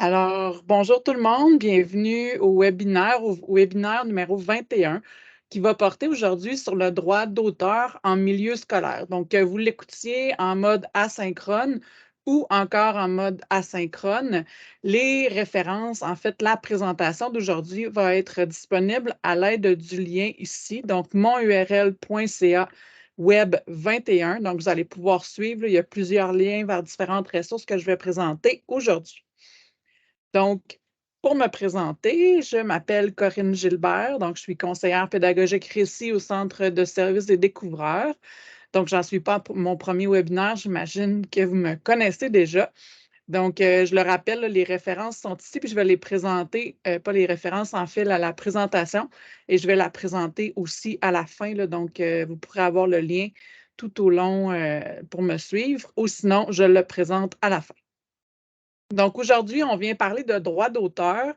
Alors, bonjour tout le monde, bienvenue au webinaire numéro 21 qui va porter aujourd'hui sur le droit d'auteur en milieu scolaire. Donc, vous l'écoutiez en mode asynchrone ou encore en mode asynchrone. Les références, en fait, la présentation d'aujourd'hui va être disponible à l'aide du lien ici, donc monurl.ca web 21. Donc, vous allez pouvoir suivre, il y a plusieurs liens vers différentes ressources que je vais présenter aujourd'hui. Donc, pour me présenter, je m'appelle Corinne Gilbert, donc je suis conseillère pédagogique récit au Centre de services des découvreurs. Donc, j'en suis pas pour mon premier webinaire, j'imagine que vous me connaissez déjà. Donc, je le rappelle, là, les références sont ici, puis je vais les présenter, pas les références en fil à la présentation, et je vais la présenter aussi à la fin, là, donc vous pourrez avoir le lien tout au long pour me suivre, ou sinon, je le présente à la fin. Donc, aujourd'hui, on vient parler de droit d'auteur.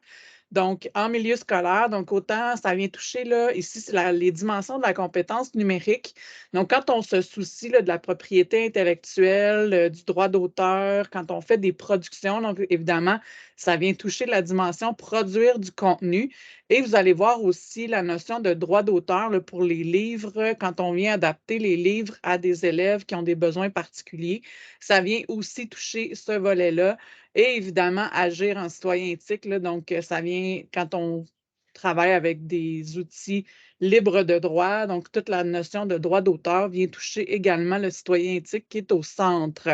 Donc, en milieu scolaire, donc autant ça vient toucher, là, ici, c'est les dimensions de la compétence numérique. Donc, quand on se soucie là, de la propriété intellectuelle, du droit d'auteur, quand on fait des productions, donc évidemment, ça vient toucher la dimension produire du contenu. Et vous allez voir aussi la notion de droit d'auteur là, pour les livres, quand on vient adapter les livres à des élèves qui ont des besoins particuliers. Ça vient aussi toucher ce volet-là. Et évidemment, agir en citoyen éthique, là, donc ça vient quand on travaille avec des outils libres de droit, donc toute la notion de droit d'auteur vient toucher également le citoyen éthique qui est au centre.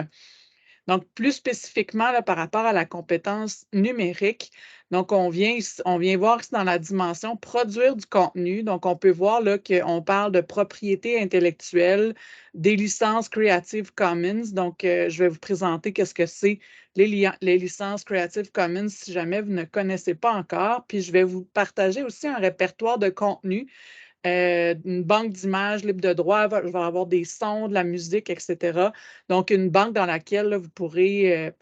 Donc, plus spécifiquement là, par rapport à la compétence numérique, donc on vient voir ici dans la dimension produire du contenu. Donc, on peut voir là, qu'on parle de propriété intellectuelle, des licences Creative Commons. Donc, je vais vous présenter qu'est-ce que c'est les licences Creative Commons si jamais vous ne connaissez pas encore. Puis, je vais vous partager aussi un répertoire de contenu une banque d'images libres de droit, je vais avoir des sons, de la musique, etc. Donc, une banque dans laquelle là, vous pourrez,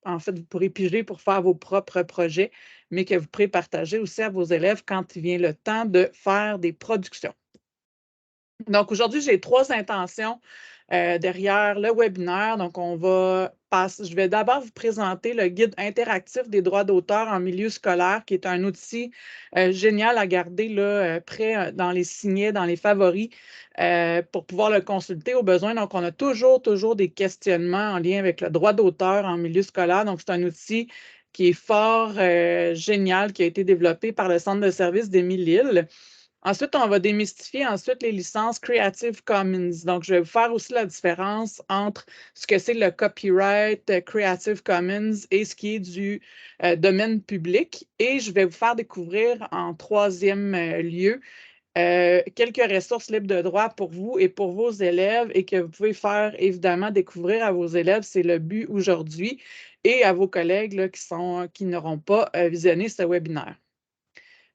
en fait, vous pourrez piger pour faire vos propres projets, mais que vous pourrez partager aussi à vos élèves quand il vient le temps de faire des productions. Donc, aujourd'hui, j'ai trois intentions derrière le webinaire. Donc, je vais d'abord vous présenter le guide interactif des droits d'auteur en milieu scolaire, qui est un outil génial à garder là, prêt dans les signets, dans les favoris, pour pouvoir le consulter au besoin. Donc, on a toujours des questionnements en lien avec le droit d'auteur en milieu scolaire. Donc, c'est un outil qui est fort génial, qui a été développé par le Centre de services d'Émile-Lille. Ensuite, on va démystifier ensuite les licences Creative Commons. Donc, je vais vous faire aussi la différence entre ce que c'est le copyright Creative Commons et ce qui est du domaine public. Et je vais vous faire découvrir en troisième lieu quelques ressources libres de droit pour vous et pour vos élèves et que vous pouvez faire évidemment découvrir à vos élèves. C'est le but aujourd'hui et à vos collègues là, qui n'auront pas visionné ce webinaire.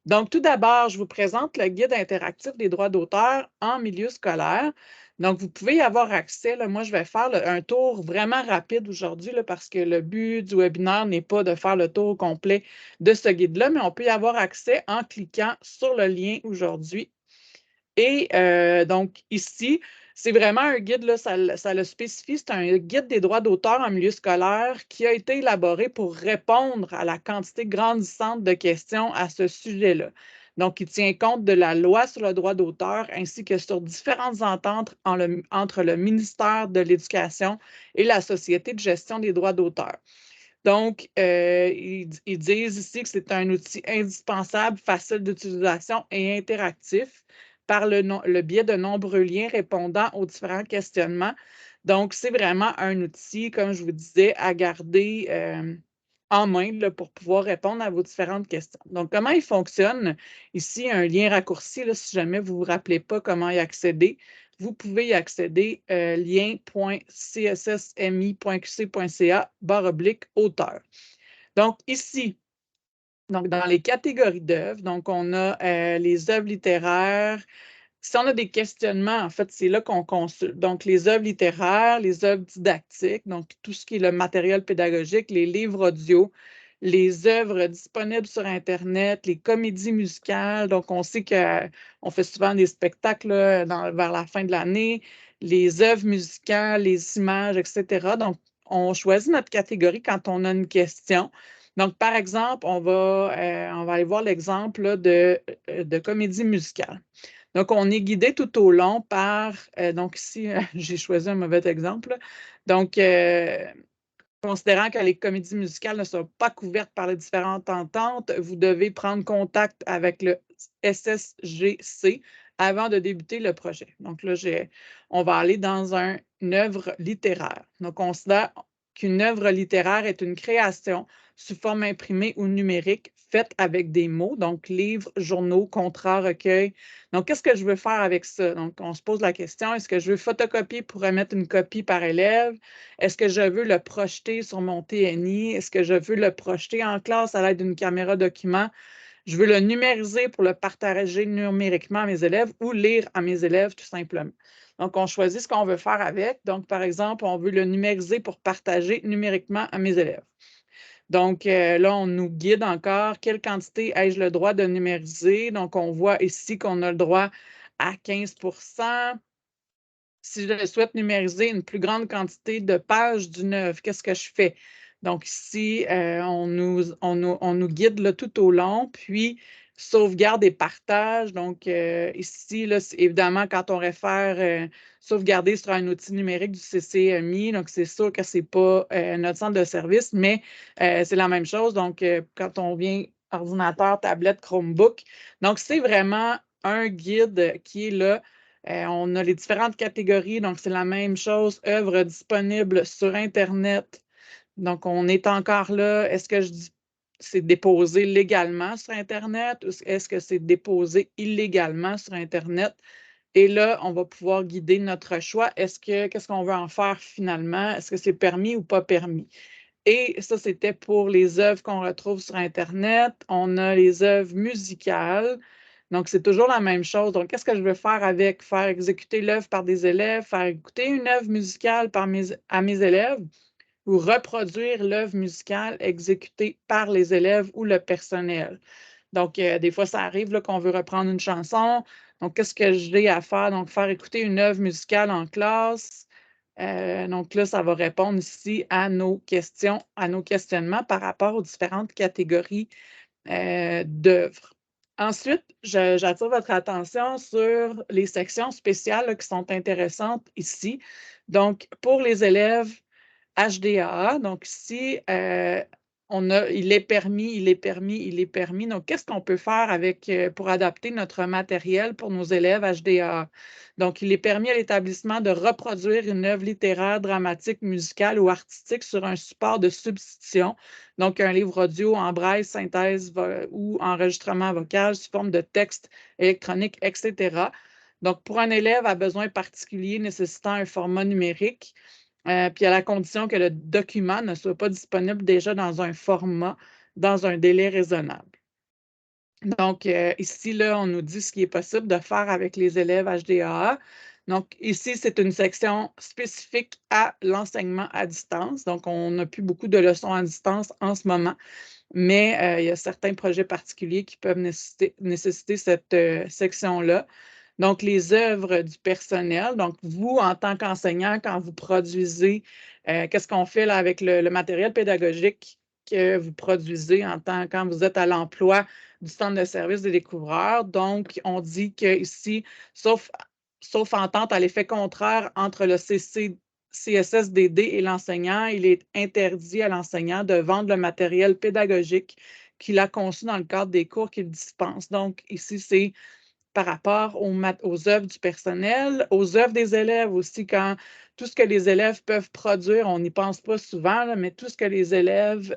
Donc, tout d'abord, je vous présente le guide interactif des droits d'auteur en milieu scolaire. Donc, vous pouvez y avoir accès. Là, moi, je vais faire un tour vraiment rapide aujourd'hui parce que le but du webinaire n'est pas de faire le tour complet de ce guide-là, mais on peut y avoir accès en cliquant sur le lien aujourd'hui. Et donc, ici, c'est vraiment un guide, là, ça le spécifie, c'est un guide des droits d'auteur en milieu scolaire qui a été élaboré pour répondre à la quantité grandissante de questions à ce sujet-là. Donc, il tient compte de la loi sur le droit d'auteur ainsi que sur différentes ententes entre le ministère de l'Éducation et la Société de gestion des droits d'auteur. Donc, ils disent ici que c'est un outil indispensable, facile d'utilisation et interactif par le biais de nombreux liens répondant aux différents questionnements. Donc, c'est vraiment un outil, comme je vous disais, à garder en main là, pour pouvoir répondre à vos différentes questions. Donc, comment il fonctionne? Ici, un lien raccourci, là, si jamais vous ne vous rappelez pas comment y accéder, vous pouvez y accéder lien.cssmi.qc.ca/auteur. Donc, ici, donc, dans les catégories d'œuvres, donc on a les œuvres littéraires. Si on a des questionnements, en fait, c'est là qu'on consulte. Donc, les œuvres littéraires, les œuvres didactiques, donc tout ce qui est le matériel pédagogique, les livres audio, les œuvres disponibles sur Internet, les comédies musicales. Donc, on sait qu'on fait souvent des spectacles là, vers la fin de l'année, les œuvres musicales, les images, etc. Donc, on choisit notre catégorie quand on a une question. Donc, par exemple, on va aller voir l'exemple là, de comédie musicale. Donc, on est guidé tout au long par, donc ici, j'ai choisi un mauvais exemple. Là. Donc, considérant que les comédies musicales ne sont pas couvertes par les différentes ententes, vous devez prendre contact avec le SSGC avant de débuter le projet. Donc là, on va aller dans une œuvre littéraire. Donc, on considère qu'une œuvre littéraire est une création sous forme imprimée ou numérique faite avec des mots, donc livres, journaux, contrats, recueils. Donc, qu'est-ce que je veux faire avec ça? Donc, on se pose la question, est-ce que je veux photocopier pour remettre une copie par élève? Est-ce que je veux le projeter sur mon TNI? Est-ce que je veux le projeter en classe à l'aide d'une caméra document? Je veux le numériser pour le partager numériquement à mes élèves ou lire à mes élèves tout simplement. Donc, on choisit ce qu'on veut faire avec. Donc, par exemple, on veut le numériser pour partager numériquement à mes élèves. Donc, là, on nous guide encore. Quelle quantité ai-je le droit de numériser? Donc, on voit ici qu'on a le droit à 15 % si je souhaite numériser une plus grande quantité de pages d'une œuvre, qu'est-ce que je fais? Donc ici, on nous guide là, tout au long, puis sauvegarde et partage. Donc ici, là, évidemment, quand on réfère sauvegarder sur un outil numérique du CCMI, donc c'est sûr que ce n'est pas notre centre de service, mais c'est la même chose. Donc, quand on vient ordinateur, tablette, Chromebook, donc c'est vraiment un guide qui est là. On a les différentes catégories, donc c'est la même chose, œuvres disponibles sur Internet. Donc, on est encore là. Est-ce que je dis c'est déposé légalement sur Internet ou est-ce que c'est déposé illégalement sur Internet? Et là, on va pouvoir guider notre choix. Qu'est-ce qu'on veut en faire finalement? Est-ce que c'est permis ou pas permis? Et ça, c'était pour les œuvres qu'on retrouve sur Internet. On a les œuvres musicales. Donc, c'est toujours la même chose. Donc, qu'est-ce que je veux faire avec? Faire exécuter l'œuvre par des élèves, faire écouter une œuvre musicale à mes élèves ou reproduire l'œuvre musicale exécutée par les élèves ou le personnel. Donc, des fois, ça arrive qu'on veut reprendre une chanson. Donc, qu'est-ce que j'ai à faire? Donc, faire écouter une œuvre musicale en classe. Donc là, ça va répondre ici à nos questions, à nos questionnements par rapport aux différentes catégories d'œuvres. Ensuite, j'attire votre attention sur les sections spéciales là, qui sont intéressantes ici. Donc, pour les élèves HDAA, donc ici, il est permis, il est permis, il est permis. Donc, qu'est-ce qu'on peut faire pour adapter notre matériel pour nos élèves HDAA? Donc, il est permis à l'établissement de reproduire une œuvre littéraire, dramatique, musicale ou artistique sur un support de substitution, donc un livre audio en braille, synthèse ou enregistrement vocal sous forme de texte électronique, etc. Donc, pour un élève à besoin particulier nécessitant un format numérique, puis à la condition que le document ne soit pas disponible déjà dans un format, dans un délai raisonnable. Donc, ici, là, on nous dit ce qui est possible de faire avec les élèves HDAA. Donc, ici, c'est une section spécifique à l'enseignement à distance. Donc, on n'a plus beaucoup de leçons à distance en ce moment, mais il y a certains projets particuliers qui peuvent nécessiter cette section-là. Donc, les œuvres du personnel. Donc, vous, en tant qu'enseignant, quand vous produisez, qu'est-ce qu'on fait là, avec le matériel pédagogique que vous produisez quand vous êtes à l'emploi du centre de service des découvreurs? Donc, on dit qu'ici, sauf entente à l'effet contraire entre le CSSDD et l'enseignant, il est interdit à l'enseignant de vendre le matériel pédagogique qu'il a conçu dans le cadre des cours qu'il dispense. Donc, ici, c'est par rapport aux œuvres du personnel, aux œuvres des élèves aussi, quand tout ce que les élèves peuvent produire, on n'y pense pas souvent, là, mais tout ce que les élèves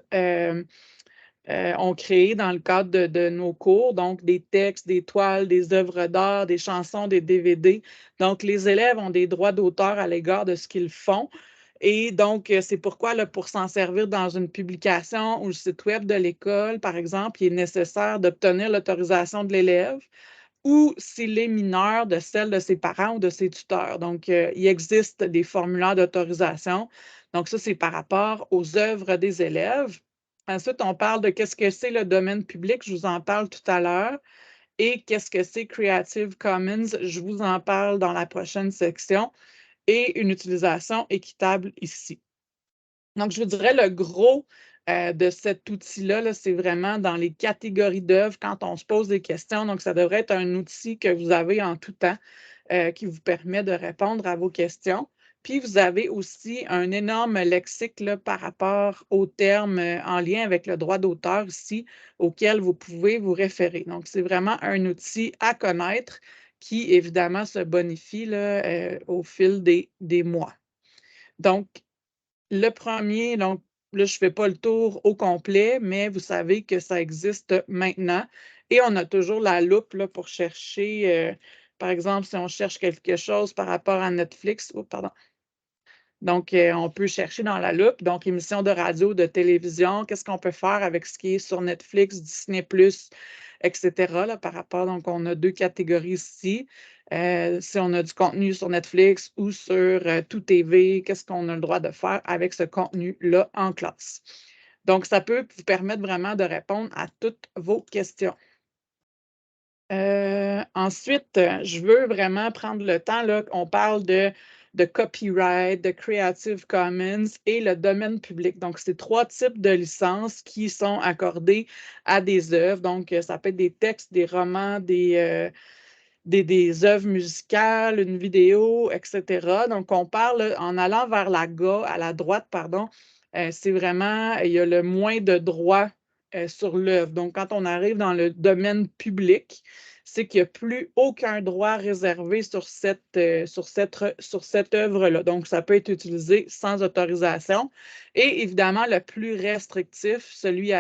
ont créé dans le cadre de nos cours, donc des textes, des toiles, des œuvres d'art, des chansons, des DVD. Donc, les élèves ont des droits d'auteur à l'égard de ce qu'ils font. Et donc, c'est pourquoi, là, pour s'en servir dans une publication ou le site web de l'école, par exemple, il est nécessaire d'obtenir l'autorisation de l'élève ou s'il est mineur, de celle de ses parents ou de ses tuteurs. Donc, il existe des formulaires d'autorisation. Donc, ça, c'est par rapport aux œuvres des élèves. Ensuite, on parle de qu'est-ce que c'est le domaine public. Je vous en parle tout à l'heure. Et qu'est-ce que c'est Creative Commons? Je vous en parle dans la prochaine section. Et une utilisation équitable ici. Donc, je vous dirais le gros de cet outil-là, là, c'est vraiment dans les catégories d'œuvres quand on se pose des questions. Donc, ça devrait être un outil que vous avez en tout temps qui vous permet de répondre à vos questions. Puis, vous avez aussi un énorme lexique là, par rapport aux termes en lien avec le droit d'auteur ici, auquel vous pouvez vous référer. Donc, c'est vraiment un outil à connaître qui, évidemment, se bonifie là, au fil des mois. Donc, le premier, donc là, je ne fais pas le tour au complet, mais vous savez que ça existe maintenant. Et on a toujours la loupe là, pour chercher, par exemple, si on cherche quelque chose par rapport à Netflix. Oh, pardon. Donc, on peut chercher dans la loupe, donc émissions de radio, de télévision, qu'est-ce qu'on peut faire avec ce qui est sur Netflix, Disney+, etc. là, par rapport, donc on a 2 catégories ici. Si on a du contenu sur Netflix ou sur Tout TV, qu'est-ce qu'on a le droit de faire avec ce contenu-là en classe? Donc, ça peut vous permettre vraiment de répondre à toutes vos questions. Ensuite, je veux vraiment prendre le temps, là, on parle de copyright, de Creative Commons et le domaine public. Donc, c'est 3 types de licences qui sont accordées à des œuvres. Donc, ça peut être des textes, des romans, des œuvres musicales, une vidéo, etc. Donc, on parle en allant vers à la droite, pardon, c'est vraiment, il y a le moins de droits sur l'œuvre. Donc, quand on arrive dans le domaine public, c'est qu'il n'y a plus aucun droit réservé sur cette œuvre-là. Donc, ça peut être utilisé sans autorisation. Et évidemment, le plus restrictif, celui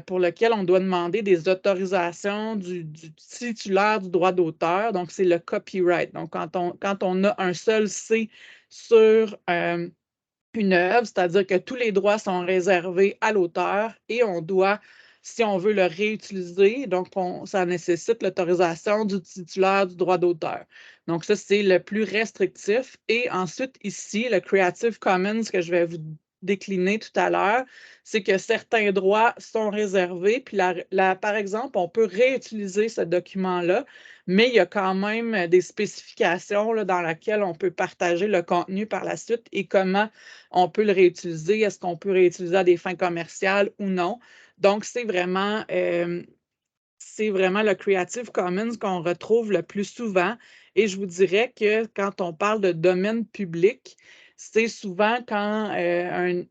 pour lequel on doit demander des autorisations du titulaire du droit d'auteur. Donc, c'est le copyright. Donc, quand on a un seul C sur une œuvre, c'est-à-dire que tous les droits sont réservés à l'auteur et on doit, si on veut le réutiliser, donc ça nécessite l'autorisation du titulaire du droit d'auteur. Donc, ça, c'est le plus restrictif. Et ensuite, ici, le Creative Commons que je vais vous décliner tout à l'heure, c'est que certains droits sont réservés. Puis, par exemple, on peut réutiliser ce document-là, mais il y a quand même des spécifications là, dans lesquelles on peut partager le contenu par la suite et comment on peut le réutiliser. Est-ce qu'on peut réutiliser à des fins commerciales ou non? Donc, c'est vraiment le Creative Commons qu'on retrouve le plus souvent. Et je vous dirais que quand on parle de domaine public, c'est souvent quand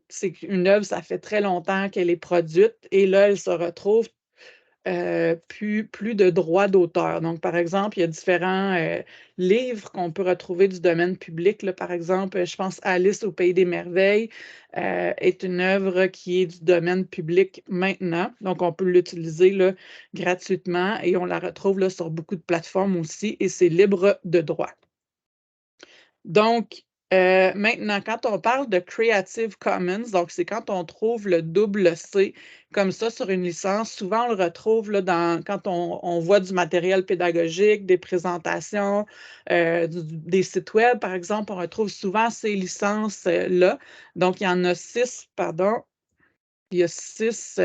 c'est une œuvre, ça fait très longtemps qu'elle est produite et là, elle se retrouve plus de droits d'auteur. Donc, par exemple, il y a différents livres qu'on peut retrouver du domaine public. Là, par exemple, je pense Alice au Pays des Merveilles est une œuvre qui est du domaine public maintenant. Donc, on peut l'utiliser là, gratuitement et on la retrouve là, sur beaucoup de plateformes aussi et c'est libre de droit. Donc, maintenant, quand on parle de Creative Commons, donc c'est quand on trouve le double C comme ça sur une licence, souvent on le retrouve là, quand on voit du matériel pédagogique, des présentations, des sites web, par exemple, on retrouve souvent ces licences-là. Donc, il y en a 6, pardon. Il y a 6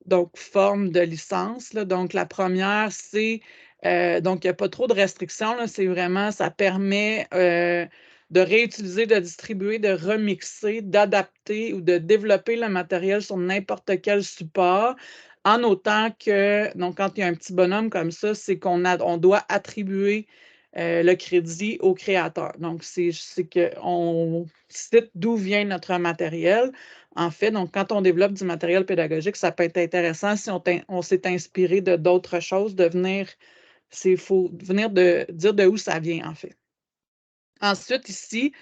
donc, forme de licence. Là. Donc, la première, c'est, donc, il n'y a pas trop de restrictions. Là. C'est vraiment, ça permet de réutiliser, de distribuer, de remixer, d'adapter ou de développer le matériel sur n'importe quel support. En autant que, donc, quand il y a un petit bonhomme comme ça, c'est on doit attribuer le crédit au créateur. Donc, c'est qu'on cite d'où vient notre matériel. En fait, donc, quand on développe du matériel pédagogique, ça peut être intéressant si on s'est inspiré de d'autres choses, il faut venir de dire de où ça vient, en fait. Ensuite, ici,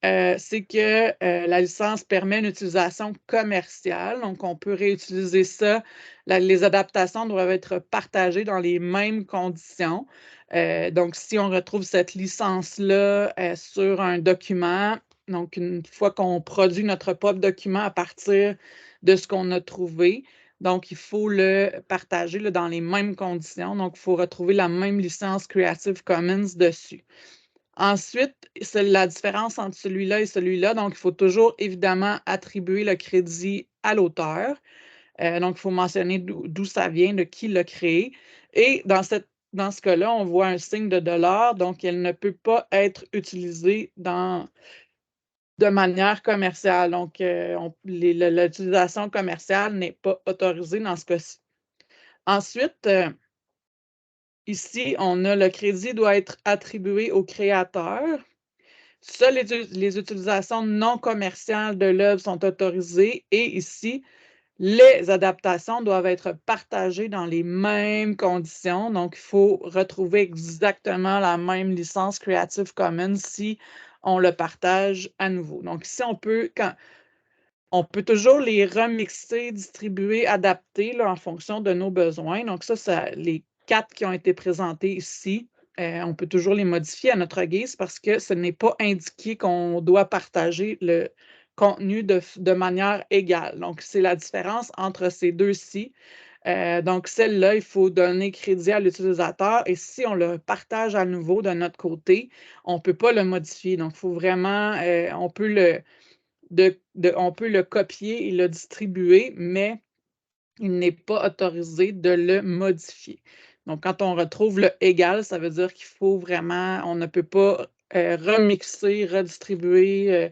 c'est que la licence permet une utilisation commerciale, donc on peut réutiliser ça. Les adaptations doivent être partagées dans les mêmes conditions. Donc, si on retrouve cette licence-là sur un document, donc une fois qu'on produit notre propre document à partir de ce qu'on a trouvé, donc il faut le partager là, dans les mêmes conditions. Donc, il faut retrouver la même licence Creative Commons dessus. Ensuite, c'est la différence entre celui-là et celui-là. Donc, il faut toujours évidemment attribuer le crédit à l'auteur. Donc, il faut mentionner d'où ça vient, de qui l'a créé. Et dans ce cas-là, on voit un signe de dollar, donc elle ne peut pas être utilisée de manière commerciale. Donc, l'utilisation commerciale n'est pas autorisée dans ce cas-ci. Ensuite, ici, on a le crédit doit être attribué au créateur. Seules les utilisations non commerciales de l'œuvre sont autorisées et ici, les adaptations doivent être partagées dans les mêmes conditions. Donc, il faut retrouver exactement la même licence Creative Commons si on le partage à nouveau. Donc, ici, on peut toujours les remixer, distribuer, adapter là, en fonction de nos besoins. Donc, les 4 qui ont été présentés ici, on peut toujours les modifier à notre guise parce que ce n'est pas indiqué qu'on doit partager le contenu de manière égale. Donc, c'est la différence entre ces deux-ci. Donc, celle-là, il faut donner crédit à l'utilisateur et si on le partage à nouveau de notre côté, on ne peut pas le modifier. Donc, il faut vraiment, on peut le copier et le distribuer, mais il n'est pas autorisé de le modifier. Donc, quand on retrouve le égal, ça veut dire qu'il faut vraiment, on ne peut pas remixer, redistribuer,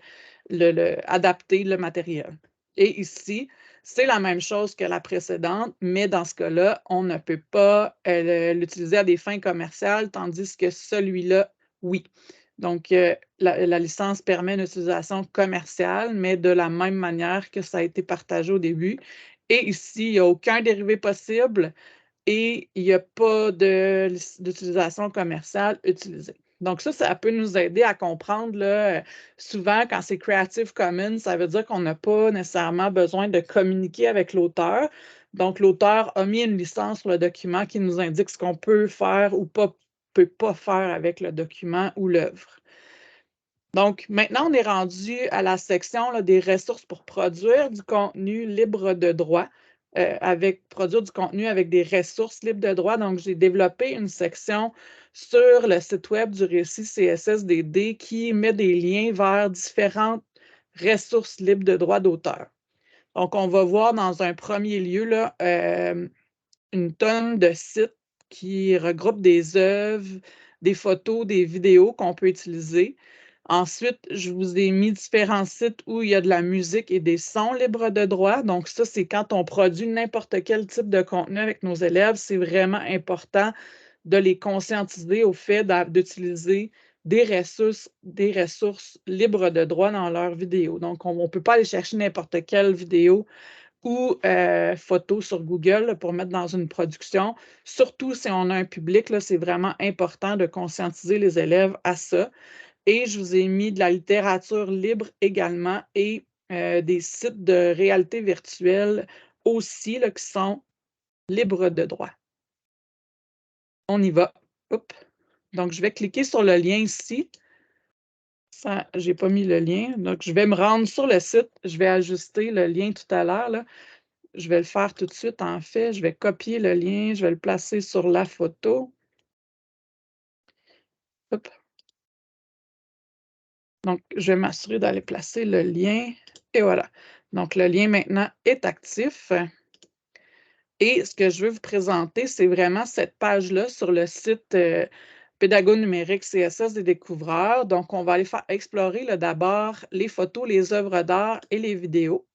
adapter le matériel. Et ici, c'est la même chose que la précédente, mais dans ce cas-là, on ne peut pas l'utiliser à des fins commerciales, tandis que celui-là, oui. Donc, la licence permet une utilisation commerciale, mais de la même manière que ça a été partagé au début. Et ici, il n'y a aucun dérivé possible et il n'y a pas d'utilisation commerciale utilisée. Donc, ça peut nous aider à comprendre, là, souvent, quand c'est Creative Commons, ça veut dire qu'on n'a pas nécessairement besoin de communiquer avec l'auteur. Donc, l'auteur a mis une licence sur le document qui nous indique ce qu'on peut faire ou peut pas faire avec le document ou l'œuvre. Donc, maintenant, on est rendu à la section là, des ressources pour produire du contenu libre de droit, produire du contenu avec des ressources libres de droit. Donc, j'ai développé une section sur le site web du récit CSSDD qui met des liens vers différentes ressources libres de droit d'auteur. Donc, on va voir dans un premier lieu là, une tonne de sites qui regroupent des œuvres, des photos, des vidéos qu'on peut utiliser. Ensuite, je vous ai mis différents sites où il y a de la musique et des sons libres de droit. Donc, ça, c'est quand on produit n'importe quel type de contenu avec nos élèves, c'est vraiment important de les conscientiser au fait d'utiliser des ressources libres de droit dans leurs vidéos. Donc, on ne peut pas aller chercher n'importe quelle vidéo ou photos sur Google là, pour mettre dans une production. Surtout si on a un public, c'est vraiment important de conscientiser les élèves à ça. Et je vous ai mis de la littérature libre également et des sites de réalité virtuelle aussi là, qui sont libres de droit. On y va. Oups. Donc, je vais cliquer sur le lien ici. Je n'ai pas mis le lien. Donc, je vais me rendre sur le site. Je vais ajuster le lien tout à l'heure. Je vais le faire tout de suite, en fait. Je vais copier le lien, je vais le placer sur la photo. Hop. Donc, je vais m'assurer d'aller placer le lien. Et voilà. Donc, le lien maintenant est actif. Et ce que je veux vous présenter, c'est vraiment cette page-là sur le site Pédago numérique CSS des découvreurs. Donc, on va aller faire explorer d'abord les photos, les œuvres d'art et les vidéos.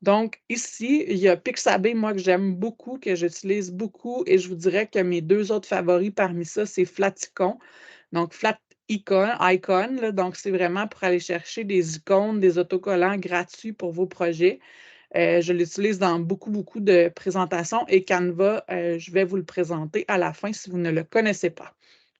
Donc, ici, il y a Pixabay, moi, que j'aime beaucoup, que j'utilise beaucoup, et je vous dirais que mes 2 autres favoris parmi ça, c'est Flaticon. Donc, Icon, là, donc c'est vraiment pour aller chercher des icônes, des autocollants gratuits pour vos projets. Je l'utilise dans beaucoup, beaucoup de présentations et Canva, je vais vous le présenter à la fin si vous ne le connaissez pas.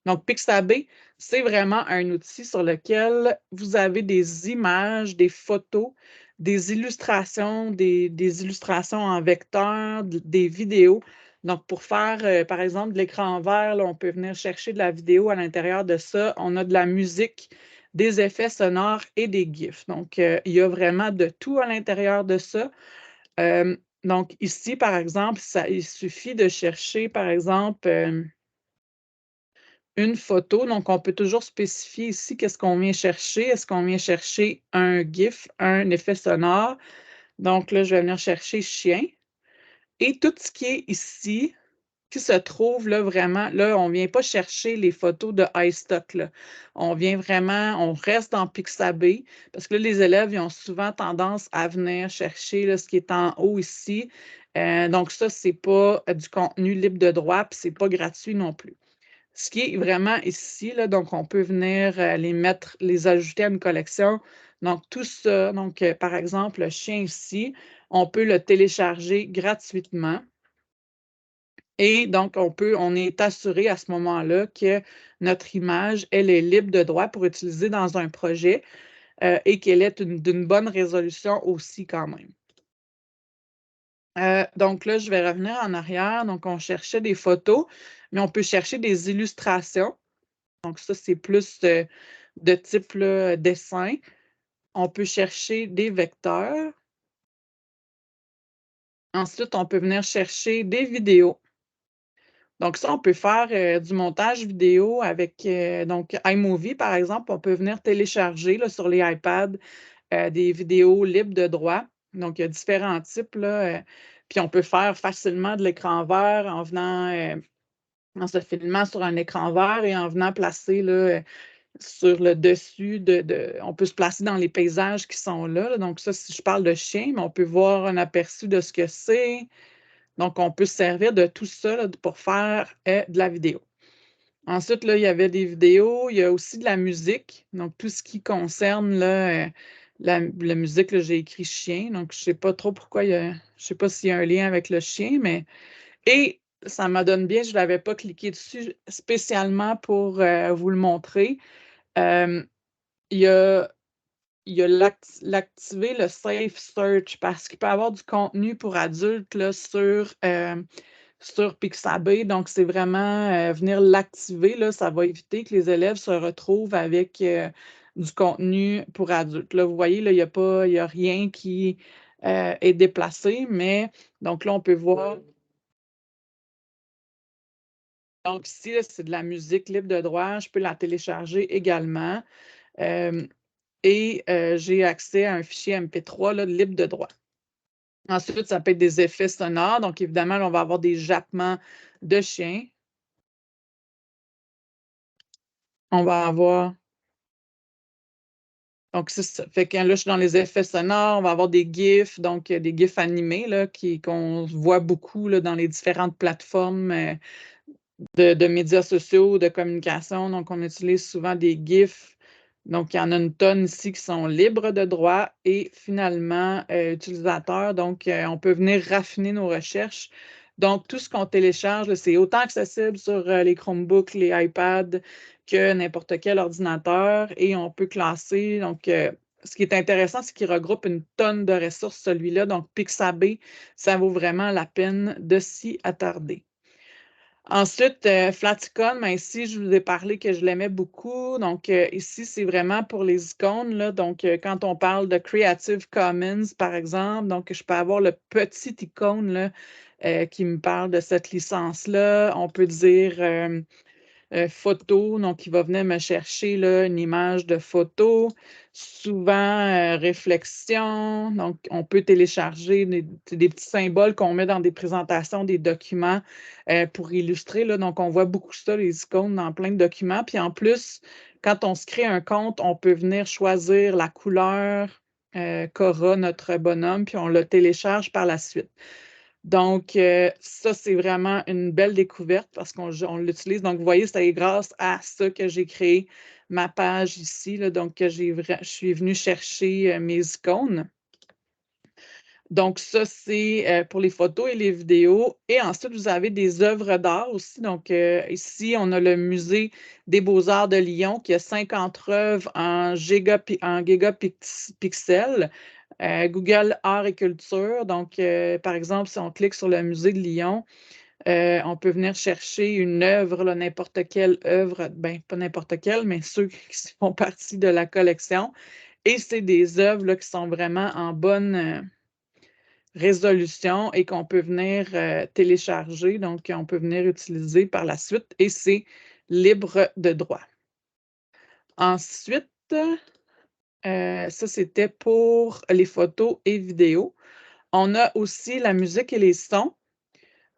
Donc, Pixabay, c'est vraiment un outil sur lequel vous avez des images, des photos, des illustrations, des illustrations en vecteur, des vidéos. Donc, pour faire, par exemple, de l'écran vert, là, on peut venir chercher de la vidéo à l'intérieur de ça. On a de la musique, des effets sonores et des GIFs. Donc, il y a vraiment de tout à l'intérieur de ça. Donc, ici, par exemple, il suffit de chercher, par exemple, une photo. Donc, on peut toujours spécifier ici qu'est-ce qu'on vient chercher. Est-ce qu'on vient chercher un GIF, un effet sonore? Donc, là, je vais venir chercher chien. Et tout ce qui est ici, qui se trouve là vraiment, là, on ne vient pas chercher les photos de iStock, là. On vient vraiment, on reste dans Pixabay parce que là, les élèves, ils ont souvent tendance à venir chercher là, ce qui est en haut ici. Donc ça, c'est pas du contenu libre de droit, puis c'est pas gratuit non plus. Ce qui est vraiment ici, là, donc on peut venir les mettre, les ajouter à une collection. Donc tout ça, donc par exemple, le chien ici, on peut le télécharger gratuitement. Et donc, on est assuré à ce moment-là que notre image, elle est libre de droit pour utiliser dans un projet et qu'elle est d'une bonne résolution aussi quand même. Donc là, je vais revenir en arrière. Donc, on cherchait des photos, mais on peut chercher des illustrations. Donc, ça, c'est plus de type là, dessin. On peut chercher des vecteurs. Ensuite, on peut venir chercher des vidéos. Donc ça, on peut faire du montage vidéo avec donc iMovie, par exemple. On peut venir télécharger là, sur les iPads des vidéos libres de droit. Donc, il y a différents types, là, puis on peut faire facilement de l'écran vert en se filmant sur un écran vert et en venant placer là, sur le dessus on peut se placer dans les paysages qui sont là. Donc, ça, si je parle de chien, mais on peut voir un aperçu de ce que c'est. Donc, on peut se servir de tout ça là, pour faire de la vidéo. Ensuite, là, il y avait des vidéos, il y a aussi de la musique. Donc, tout ce qui concerne là, la musique, là, j'ai écrit chien. Donc, je ne sais pas trop pourquoi je ne sais pas s'il y a un lien avec le chien, mais. Et ça me donne bien, je ne l'avais pas cliqué dessus spécialement pour vous le montrer. Euh, il y a l'activer le Safe Search parce qu'il peut y avoir du contenu pour adultes là, sur Pixabay. Donc, c'est vraiment venir l'activer. Là, ça va éviter que les élèves se retrouvent avec du contenu pour adultes. Là, vous voyez, là, il y a rien qui est déplacé, mais donc là, on peut voir. Donc, ici, là, c'est de la musique libre de droit. Je peux la télécharger également. Euh, et j'ai accès à un fichier MP3 là, libre de droit. Ensuite, ça peut être des effets sonores. Donc, évidemment, là, on va avoir des jappements de chiens. On va avoir. Donc, c'est ça. Fait que là, je suis dans les effets sonores. On va avoir des GIFs, donc des GIFs animés là, qu'on voit beaucoup là, dans les différentes plateformes de médias sociaux, de communication. Donc, on utilise souvent des GIFs. Donc, il y en a une tonne ici qui sont libres de droit et finalement utilisateurs. Donc, on peut venir raffiner nos recherches. Donc, tout ce qu'on télécharge, c'est autant accessible sur les Chromebooks, les iPads que n'importe quel ordinateur et on peut classer. Donc, ce qui est intéressant, c'est qu'il regroupe une tonne de ressources, celui-là. Donc, Pixabay, ça vaut vraiment la peine de s'y attarder. Ensuite, Flaticon, ben ici, je vous ai parlé que je l'aimais beaucoup. Donc, ici, c'est vraiment pour les icônes. Là. Donc, quand on parle de Creative Commons, par exemple, donc je peux avoir le petit icône là, qui me parle de cette licence-là. On peut dire photo, donc il va venir me chercher là, une image de photo, souvent réflexion, donc on peut télécharger des petits symboles qu'on met dans des présentations, des documents pour illustrer, là, donc on voit beaucoup ça, les icônes dans plein de documents, puis en plus, quand on se crée un compte, on peut venir choisir la couleur qu'aura notre bonhomme, puis on le télécharge par la suite. Donc, ça, c'est vraiment une belle découverte parce qu'on l'utilise. Donc, vous voyez, c'est grâce à ça que j'ai créé ma page ici. Là, donc, je suis venue chercher mes icônes. Donc, ça, c'est pour les photos et les vidéos. Et ensuite, vous avez des œuvres d'art aussi. Donc, ici, on a le Musée des Beaux-Arts de Lyon qui a 50 œuvres en gigapixels. Google Art et Culture. Donc, par exemple, si on clique sur le Musée de Lyon, on peut venir chercher une œuvre, n'importe quelle œuvre, ben pas n'importe quelle, mais ceux qui font partie de la collection. Et c'est des œuvres là, qui sont vraiment en bonne résolution et qu'on peut venir télécharger, donc on peut venir utiliser par la suite et c'est libre de droit. Ensuite, ça c'était pour les photos et vidéos. On a aussi la musique et les sons.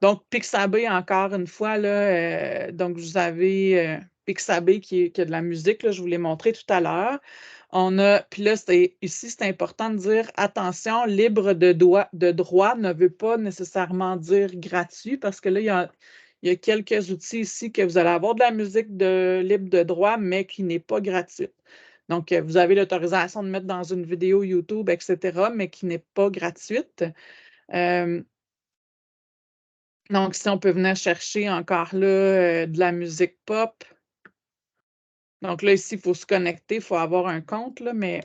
Donc, Pixabay, encore une fois, là, donc vous avez Pixabay qui a de la musique, là, je vous l'ai montré tout à l'heure. Puis là, ici, c'est important de dire attention, libre de droit ne veut pas nécessairement dire gratuit, parce que là, il y a quelques outils ici que vous allez avoir de la musique libre de droit, mais qui n'est pas gratuite. Donc, vous avez l'autorisation de mettre dans une vidéo YouTube, etc., mais qui n'est pas gratuite. Euh, donc, si on peut venir chercher encore là de la musique pop. Donc là, ici, il faut se connecter, il faut avoir un compte, là, mais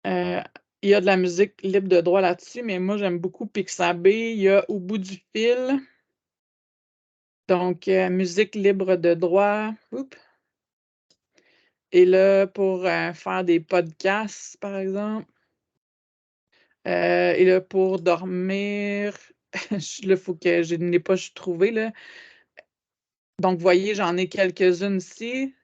euh, il y a de la musique libre de droit là-dessus, mais moi, j'aime beaucoup Pixabay. Il y a Au bout du fil, donc musique libre de droit. Oups. Et là, pour faire des podcasts, par exemple. Et là, pour dormir, là, il faut que je ne l'ai pas trouvé, là. Donc, vous voyez, j'en ai quelques-unes ici.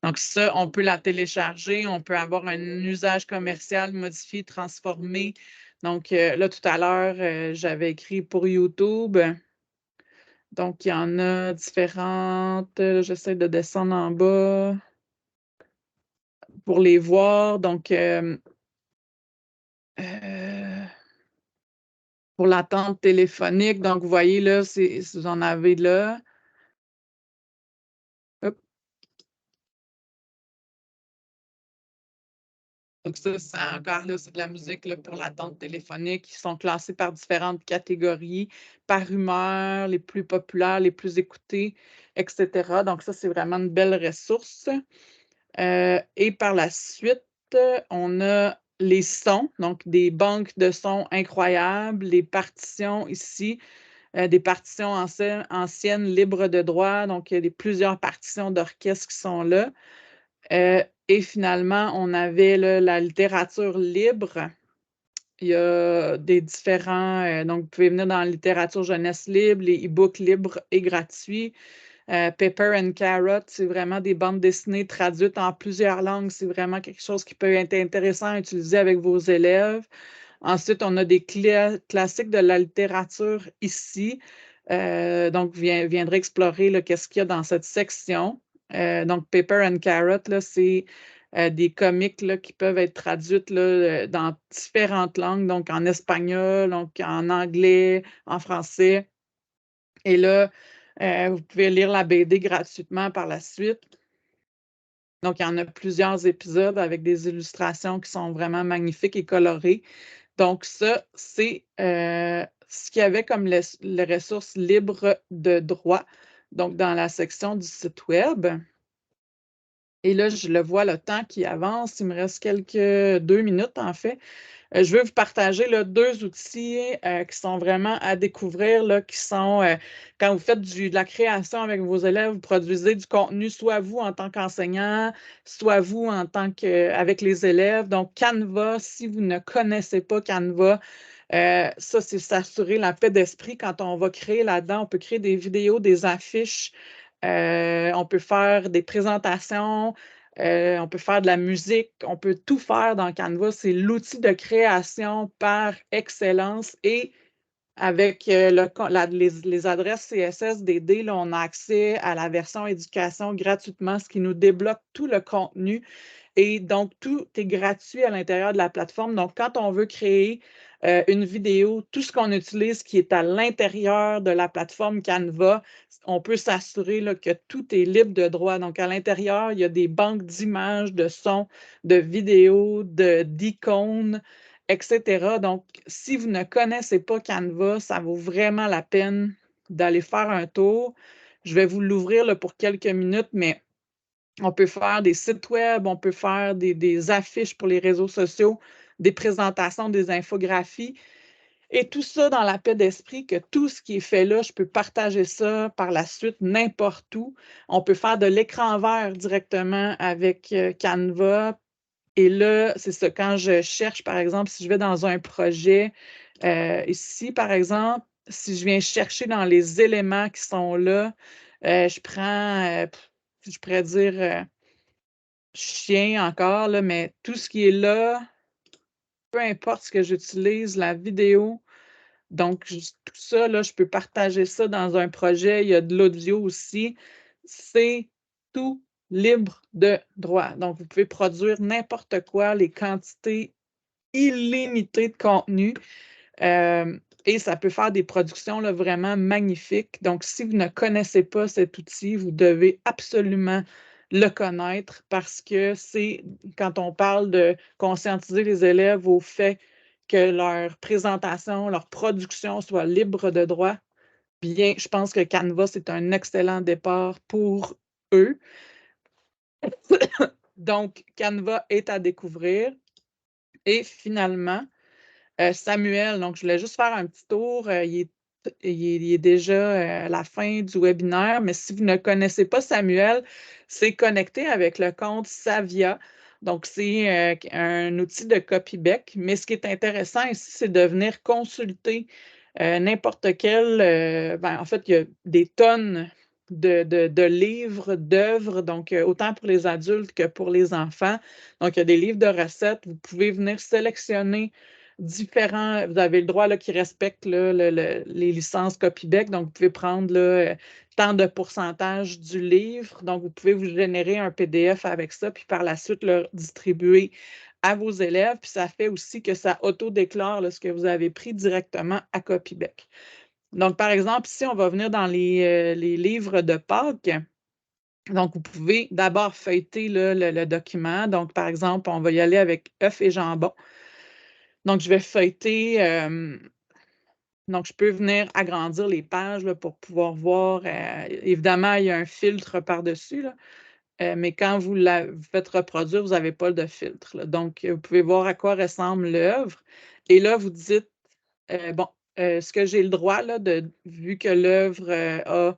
Donc, ça, on peut la télécharger, on peut avoir un usage commercial modifié, transformé. Donc, là, tout à l'heure, j'avais écrit pour YouTube. Donc, il y en a différentes. J'essaie de descendre en bas pour les voir. Donc, pour l'attente téléphonique, donc, vous voyez là, vous en avez là. Hop. Donc ça, c'est encore là, c'est de la musique là, pour l'attente téléphonique qui sont classées par différentes catégories, par humeur, les plus populaires, les plus écoutées, etc. Donc ça, c'est vraiment une belle ressource. Et par la suite, on a les sons, donc des banques de sons incroyables, les partitions ici, des partitions anciennes libres de droit, donc il y a plusieurs partitions d'orchestre qui sont là. Et finalement, on avait là, la littérature libre. Il y a des différents, donc vous pouvez venir dans la littérature jeunesse libre, les e-books libres et gratuits. Pepper and Carrot, c'est vraiment des bandes dessinées traduites en plusieurs langues. C'est vraiment quelque chose qui peut être intéressant à utiliser avec vos élèves. Ensuite, on a des classiques de la littérature ici. Donc, vous viendrez explorer qu'est-ce qu'il y a dans cette section. Donc, Pepper and Carrot, c'est des comics là, qui peuvent être traduites là, dans différentes langues, donc en espagnol, donc en anglais, en français. Et là, vous pouvez lire la BD gratuitement par la suite. Donc, il y en a plusieurs épisodes avec des illustrations qui sont vraiment magnifiques et colorées. Donc, ça, c'est ce qu'il y avait comme les ressources libres de droit, donc dans la section du site Web. Et là, je le vois, le temps qui avance. Il me reste quelques 2 minutes, en fait. Je veux vous partager là, deux outils qui sont vraiment à découvrir, là, qui sont quand vous faites de la création avec vos élèves, vous produisez du contenu, soit vous en tant qu'enseignant, soit vous en tant qu'avec les élèves. Donc, Canva, si vous ne connaissez pas Canva, ça, c'est s'assurer la paix d'esprit quand on va créer là-dedans. On peut créer des vidéos, des affiches, on peut faire des présentations, on peut faire de la musique, on peut tout faire dans Canva. C'est l'outil de création par excellence et avec les adresses CSS des là, on a accès à la version éducation gratuitement, ce qui nous débloque tout le contenu. Et donc, tout est gratuit à l'intérieur de la plateforme. Donc, quand on veut créer une vidéo, tout ce qu'on utilise qui est à l'intérieur de la plateforme Canva, on peut s'assurer que tout est libre de droit. Donc, à l'intérieur, il y a des banques d'images, de sons, de vidéos, d'icônes, etc. Donc, si vous ne connaissez pas Canva, ça vaut vraiment la peine d'aller faire un tour. Je vais vous l'ouvrir pour quelques minutes, mais on peut faire des sites web, on peut faire des affiches pour les réseaux sociaux, des présentations, des infographies. Et tout ça dans la paix d'esprit que tout ce qui est fait là, je peux partager ça par la suite n'importe où. On peut faire de l'écran vert directement avec Canva. Et là, c'est ça, quand je cherche, par exemple, si je vais dans un projet, ici, par exemple, si je viens chercher dans les éléments qui sont là, je prends, je pourrais dire chien encore, là, mais tout ce qui est là, peu importe ce que j'utilise, la vidéo. Donc, tout ça, là, je peux partager ça dans un projet. Il y a de l'audio aussi. C'est tout libre de droit. Donc, vous pouvez produire n'importe quoi, les quantités illimitées de contenu. Et ça peut faire des productions là, vraiment magnifiques. Donc, si vous ne connaissez pas cet outil, vous devez absolument le connaître parce que c'est quand on parle de conscientiser les élèves au fait que leur présentation, leur production soit libre de droit, bien, je pense que Canva, c'est un excellent départ pour eux. Donc, Canva est à découvrir. Et finalement, Samuel, donc je voulais juste faire un petit tour. Il est déjà à la fin du webinaire, mais si vous ne connaissez pas Samuel, c'est connecté avec le compte Savia. Donc, c'est un outil de copybec. Mais ce qui est intéressant ici, c'est de venir consulter n'importe quel. En fait, il y a des tonnes de livres, d'œuvres, donc autant pour les adultes que pour les enfants. Donc, il y a des livres de recettes. Vous pouvez venir sélectionner différents. Vous avez le droit là, qui respecte là, les licences copybec. Donc, vous pouvez prendre là, tant de pourcentage du livre. Donc, vous pouvez vous générer un PDF avec ça, puis par la suite le distribuer à vos élèves. Puis ça fait aussi que ça auto-déclare là, ce que vous avez pris directement à copybec. Donc, par exemple, ici, on va venir dans les livres de Pâques. Donc, vous pouvez d'abord feuilleter là, le document. Donc, par exemple, on va y aller avec œufs et jambon. Donc, je vais feuilleter. Donc, je peux venir agrandir les pages là, pour pouvoir voir. Évidemment, il y a un filtre par-dessus, là, mais quand vous faites reproduire, vous n'avez pas de filtre, là. Donc, vous pouvez voir à quoi ressemble l'œuvre. Et là, vous dites, bon, est-ce que j'ai le droit, là, vu que l'œuvre a,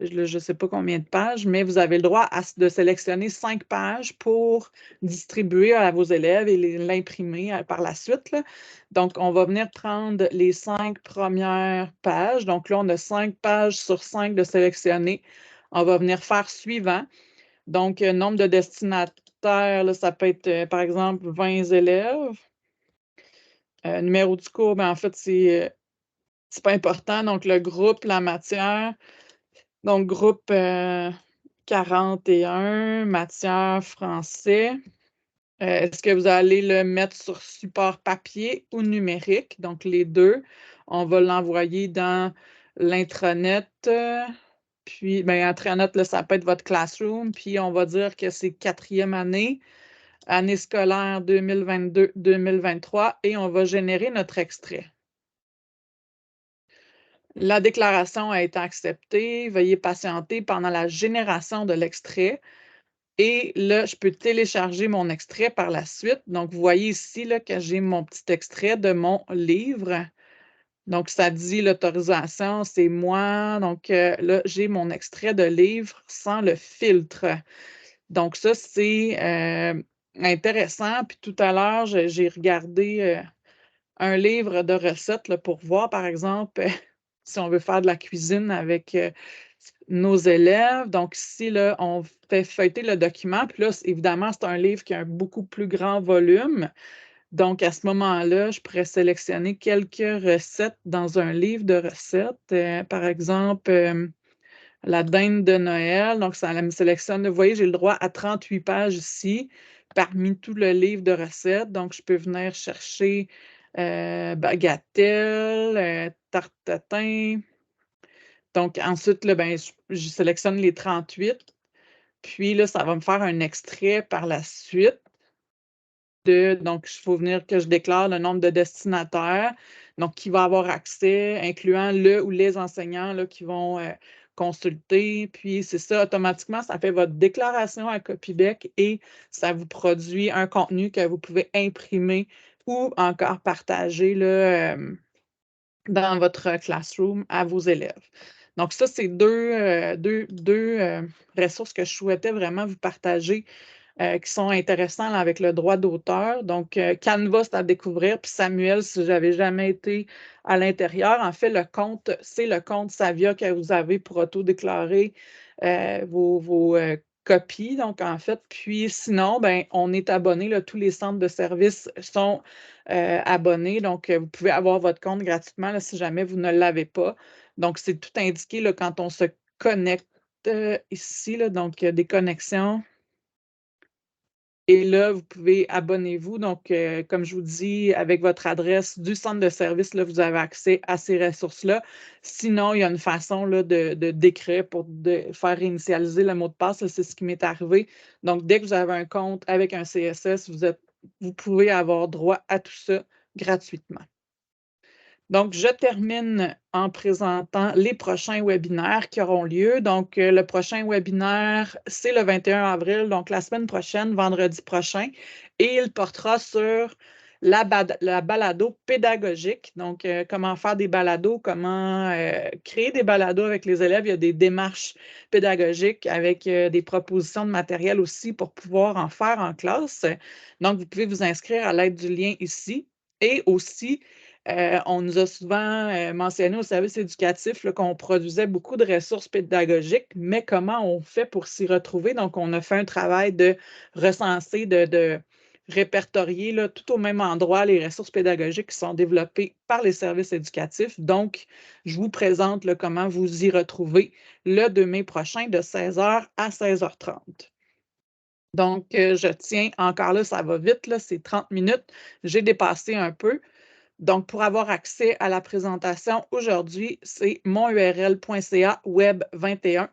je ne sais pas combien de pages, mais vous avez le droit de sélectionner 5 pages pour distribuer à vos élèves et l'imprimer par la suite, là. Donc, on va venir prendre les 5 premières pages. Donc là, on a 5 pages sur 5 de sélectionner. On va venir faire suivant. Donc, nombre de destinataires, là, ça peut être, par exemple, 20 élèves. Numéro du cours, en fait, c'est pas important. Donc, le groupe, la matière. Donc, groupe 41, matière français. Est-ce que vous allez le mettre sur support papier ou numérique? Donc, les deux. On va l'envoyer dans l'intranet. Puis, intranet, là, ça peut être votre classroom. Puis, on va dire que c'est 4e année scolaire 2022-2023. Et on va générer notre extrait. La déclaration a été acceptée. Veuillez patienter pendant la génération de l'extrait. Et là, je peux télécharger mon extrait par la suite. Donc, vous voyez ici là, que j'ai mon petit extrait de mon livre. Donc, ça dit l'autorisation, c'est moi. Donc, là, j'ai mon extrait de livre sans le filtre. Donc, ça, c'est intéressant. Puis tout à l'heure, j'ai regardé un livre de recettes là, pour voir, par exemple, si on veut faire de la cuisine avec nos élèves. Donc, ici, là, on fait feuilleter le document. Puis là, évidemment, c'est un livre qui a un beaucoup plus grand volume. Donc, à ce moment-là, je pourrais sélectionner quelques recettes dans un livre de recettes. Par exemple, la dinde de Noël. Donc, ça me sélectionne. Vous voyez, j'ai le droit à 38 pages ici, parmi tout le livre de recettes. Donc, je peux venir chercher bagatelle, tarte tatin. Donc, ensuite, là, je sélectionne les 38. Puis là, ça va me faire un extrait par la suite. Donc, il faut venir que je déclare le nombre de destinataires, donc qui va avoir accès, incluant le ou les enseignants là, qui vont consulter. Puis, c'est ça, automatiquement, ça fait votre déclaration à Copybec et ça vous produit un contenu que vous pouvez imprimer ou encore partager là, dans votre classroom à vos élèves. Donc, ça, c'est deux ressources que je souhaitais vraiment vous partager qui sont intéressants là, avec le droit d'auteur. Donc, Canva, c'est à découvrir. Puis Samuel, si je n'avais jamais été à l'intérieur, en fait, c'est le compte Savia que vous avez pour auto-déclarer vos copie, donc en fait, puis sinon, ben, on est abonné, là, tous les centres de services sont, abonnés, donc vous pouvez avoir votre compte gratuitement, là, si jamais vous ne l'avez pas. Donc c'est tout indiqué, là, quand on se connecte, ici, là, donc des connexions. Et là, vous pouvez abonnez-vous. Donc, comme je vous dis, avec votre adresse du centre de service, là, vous avez accès à ces ressources-là. Sinon, il y a une façon là, de d'écrire pour faire réinitialiser le mot de passe. C'est ce qui m'est arrivé. Donc, dès que vous avez un compte avec un CSS, vous pouvez avoir droit à tout ça gratuitement. Donc, je termine en présentant les prochains webinaires qui auront lieu. Donc, le prochain webinaire, c'est le 21 avril, donc la semaine prochaine, vendredi prochain, et il portera sur la balado pédagogique. Donc, comment faire des balados, comment créer des balados avec les élèves. Il y a des démarches pédagogiques avec des propositions de matériel aussi pour pouvoir en faire en classe. Donc, vous pouvez vous inscrire à l'aide du lien ici. Et aussi, on nous a souvent mentionné au service éducatif là, qu'on produisait beaucoup de ressources pédagogiques, mais comment on fait pour s'y retrouver? Donc, on a fait un travail de recenser, de répertorier là, tout au même endroit les ressources pédagogiques qui sont développées par les services éducatifs. Donc, je vous présente là, comment vous y retrouver le 2 mai prochain de 16h à 16h30. Donc, je tiens encore là, ça va vite, là, c'est 30 minutes. J'ai dépassé un peu. Donc, pour avoir accès à la présentation aujourd'hui, c'est monurl.ca web 21.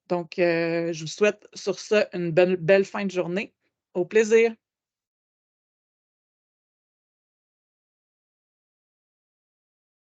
Donc, je vous souhaite sur ce une belle fin de journée. Au plaisir.